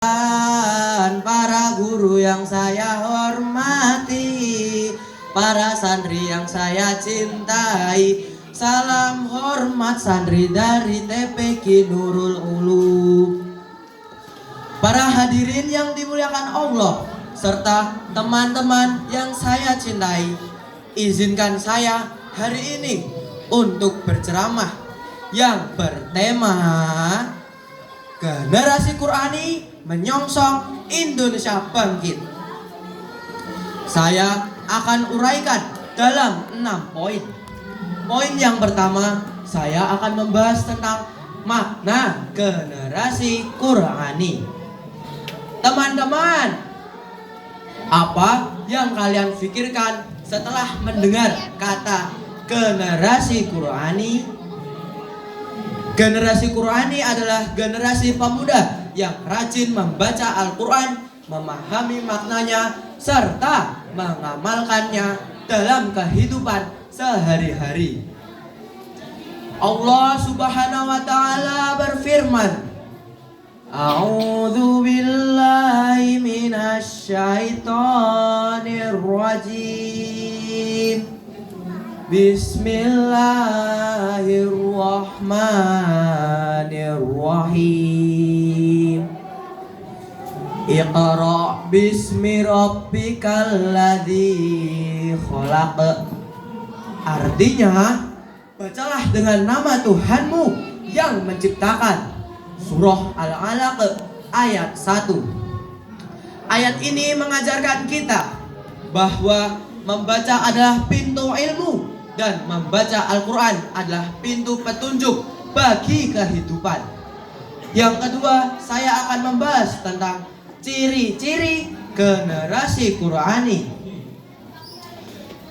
Para guru yang saya hormati, para santri yang saya cintai, salam hormat santri dari TPQ Nurul Ulum. Para hadirin yang dimuliakan Allah serta teman-teman yang saya cintai, izinkan saya hari ini untuk berceramah yang bertema Generasi Qurani menyongsong Indonesia bangkit. Saya akan uraikan dalam 6 poin. Poin yang pertama, saya akan membahas tentang makna generasi Qurani. Teman-teman, apa yang kalian pikirkan setelah mendengar kata generasi Qurani? Generasi Qurani adalah generasi pemuda yang rajin membaca Al-Quran, memahami maknanya, serta mengamalkannya dalam kehidupan sehari-hari. Allah Subhanahu wa Ta'ala berfirman, A'udzu billahi minasy syaithanir rajim. Bismillahirrahmanirrahim. Iqra bismi rabbikal ladzi khalaq. Artinya, bacalah dengan nama Tuhanmu yang menciptakan. Surah Al-Alaq ayat 1. Ayat ini mengajarkan kita bahwa membaca adalah pintu ilmu dan membaca Al-Quran adalah pintu petunjuk bagi kehidupan. Yang kedua, saya akan membahas tentang ciri-ciri generasi Qurani.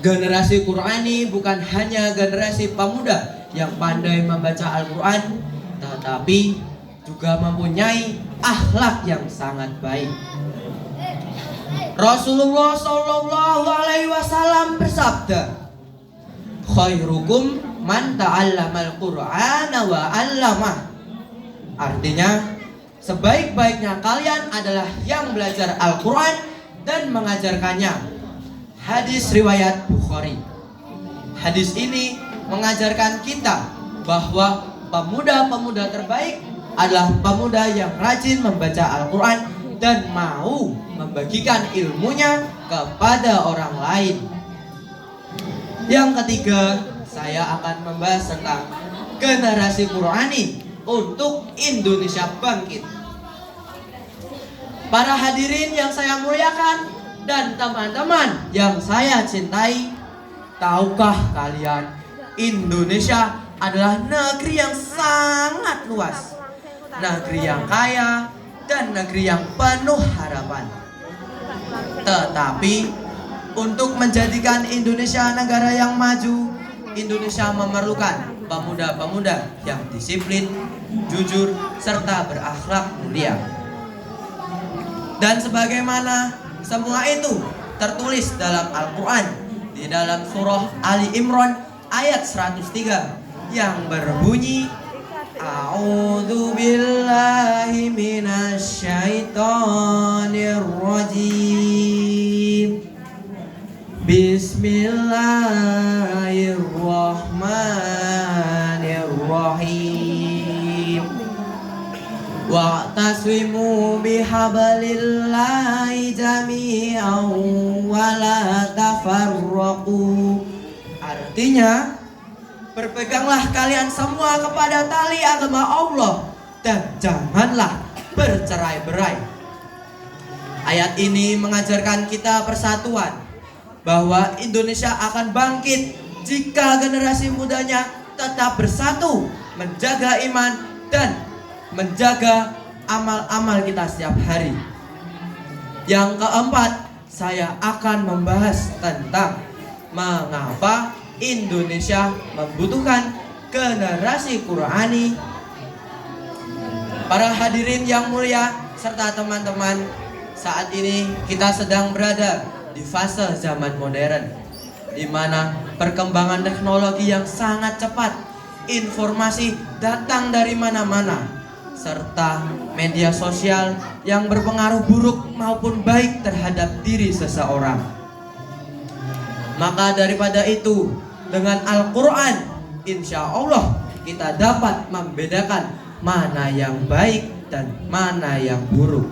Generasi Qurani bukan hanya generasi pemuda yang pandai membaca Al-Quran, tetapi juga mempunyai akhlak yang sangat baik. Rasulullah Shallallahu Alaihi Wasallam bersabda, khairukum man ta'allamal Qur'ana wa 'allamah. Artinya, sebaik-baiknya kalian adalah yang belajar Al-Quran dan mengajarkannya. Hadis riwayat Bukhari. Hadis ini mengajarkan kita bahwa pemuda-pemuda terbaik adalah pemuda yang rajin membaca Al-Quran dan mau membagikan ilmunya kepada orang lain. Yang ketiga, saya akan membahas tentang generasi Qurani untuk Indonesia bangkit. Para hadirin yang saya muliakan dan teman-teman yang saya cintai, tahukah kalian Indonesia adalah negeri yang sangat luas, negeri yang kaya, dan negeri yang penuh harapan. Tetapi untuk menjadikan Indonesia negara yang maju, Indonesia memerlukan pemuda-pemuda yang disiplin, jujur, serta berakhlak mulia. Dan sebagaimana semua itu tertulis dalam Al-Quran di dalam surah Ali Imran ayat 103 yang berbunyi, A'udzu billahi minasy syaithanir rajim. Bismillahirrahmanirrahim. Wa'tasimu bihablillahi jami'an wa la tafarraqu. Artinya, berpeganglah kalian semua kepada tali agama Allah dan janganlah bercerai-berai. Ayat ini mengajarkan kita persatuan, bahwa Indonesia akan bangkit jika generasi mudanya tetap bersatu, menjaga iman dan menjaga amal-amal kita setiap hari. Yang keempat, saya akan membahas tentang mengapa Indonesia membutuhkan generasi Qurani. Para hadirin yang mulia serta teman-teman, saat ini kita sedang berada di fase zaman modern, di mana perkembangan teknologi yang sangat cepat, informasi datang dari mana-mana, serta media sosial yang berpengaruh buruk maupun baik terhadap diri seseorang. Maka daripada itu, dengan Al-Quran, insya Allah kita dapat membedakan mana yang baik dan mana yang buruk.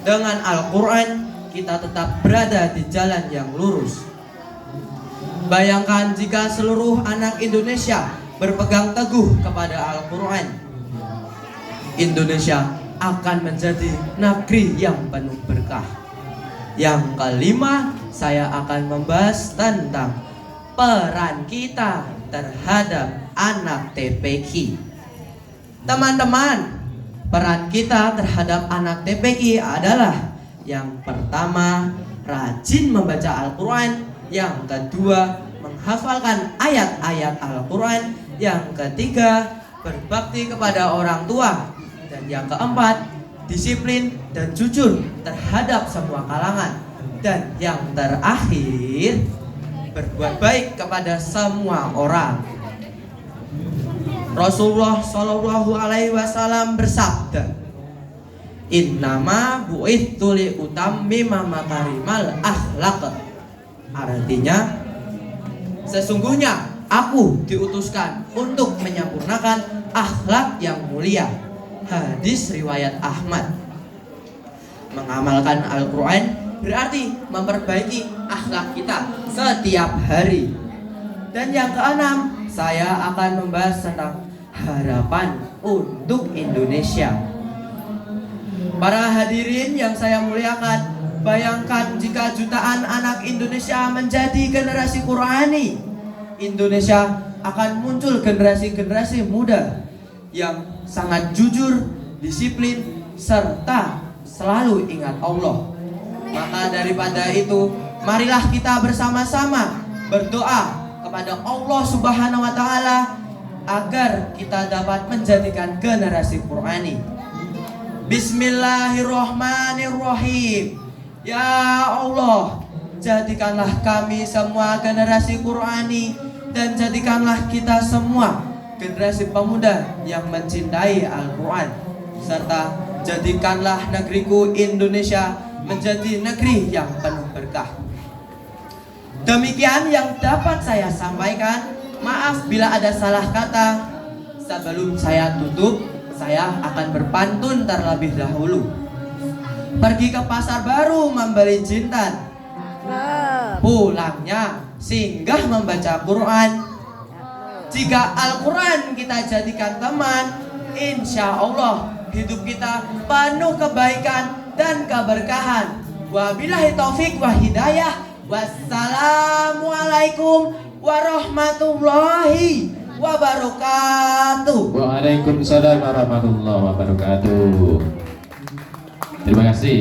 Dengan Al-Quran, kita tetap berada di jalan yang lurus. Bayangkan jika seluruh anak Indonesia berpegang teguh kepada Al-Quran, Indonesia akan menjadi negeri yang penuh berkah. Yang kelima, saya akan membahas tentang peran kita terhadap anak TPQ. Teman-teman, peran kita terhadap anak TPQ adalah yang pertama, rajin membaca Al-Quran. Yang kedua, menghafalkan ayat-ayat Al-Quran. Yang ketiga, berbakti kepada orang tua. Dan yang keempat, disiplin dan jujur terhadap semua kalangan. Dan yang terakhir, berbuat baik kepada semua orang. Rasulullah Shallallahu Alaihi Wasallam bersabda, Innama bu'ithu li utammima makarimal akhlaq. Artinya, sesungguhnya aku diutuskan untuk menyempurnakan akhlak yang mulia. Hadis riwayat Ahmad. Mengamalkan Al-Quran berarti memperbaiki akhlak kita setiap hari. Dan yang keenam, saya akan membahas tentang harapan untuk Indonesia. Para hadirin yang saya muliakan, bayangkan jika jutaan anak Indonesia menjadi generasi Qurani. Indonesia akan muncul generasi-generasi muda yang sangat jujur, disiplin, serta selalu ingat Allah. Maka daripada itu, marilah kita bersama-sama berdoa kepada Allah Subhanahu wa Ta'ala agar kita dapat menjadikan generasi Qurani. Bismillahirrahmanirrahim. Ya Allah, jadikanlah kami semua generasi Qurani dan jadikanlah kita semua generasi pemuda yang mencintai Al-Quran, serta jadikanlah negeriku Indonesia menjadi negeri yang penuh berkah. Demikian yang dapat saya sampaikan. Maaf bila ada salah kata. Sebelum saya tutup, saya akan berpantun terlebih dahulu. Pergi ke pasar baru membeli jintan, pulangnya singgah membaca Quran. Jika Al-Quran kita jadikan teman, insya Allah hidup kita penuh kebaikan dan keberkahan. Wabillahi taufik wa hidayah. Wassalamualaikum warahmatullahi wabarakatuh. Waalaikumsalam warahmatullahi wabarakatuh. Terima kasih.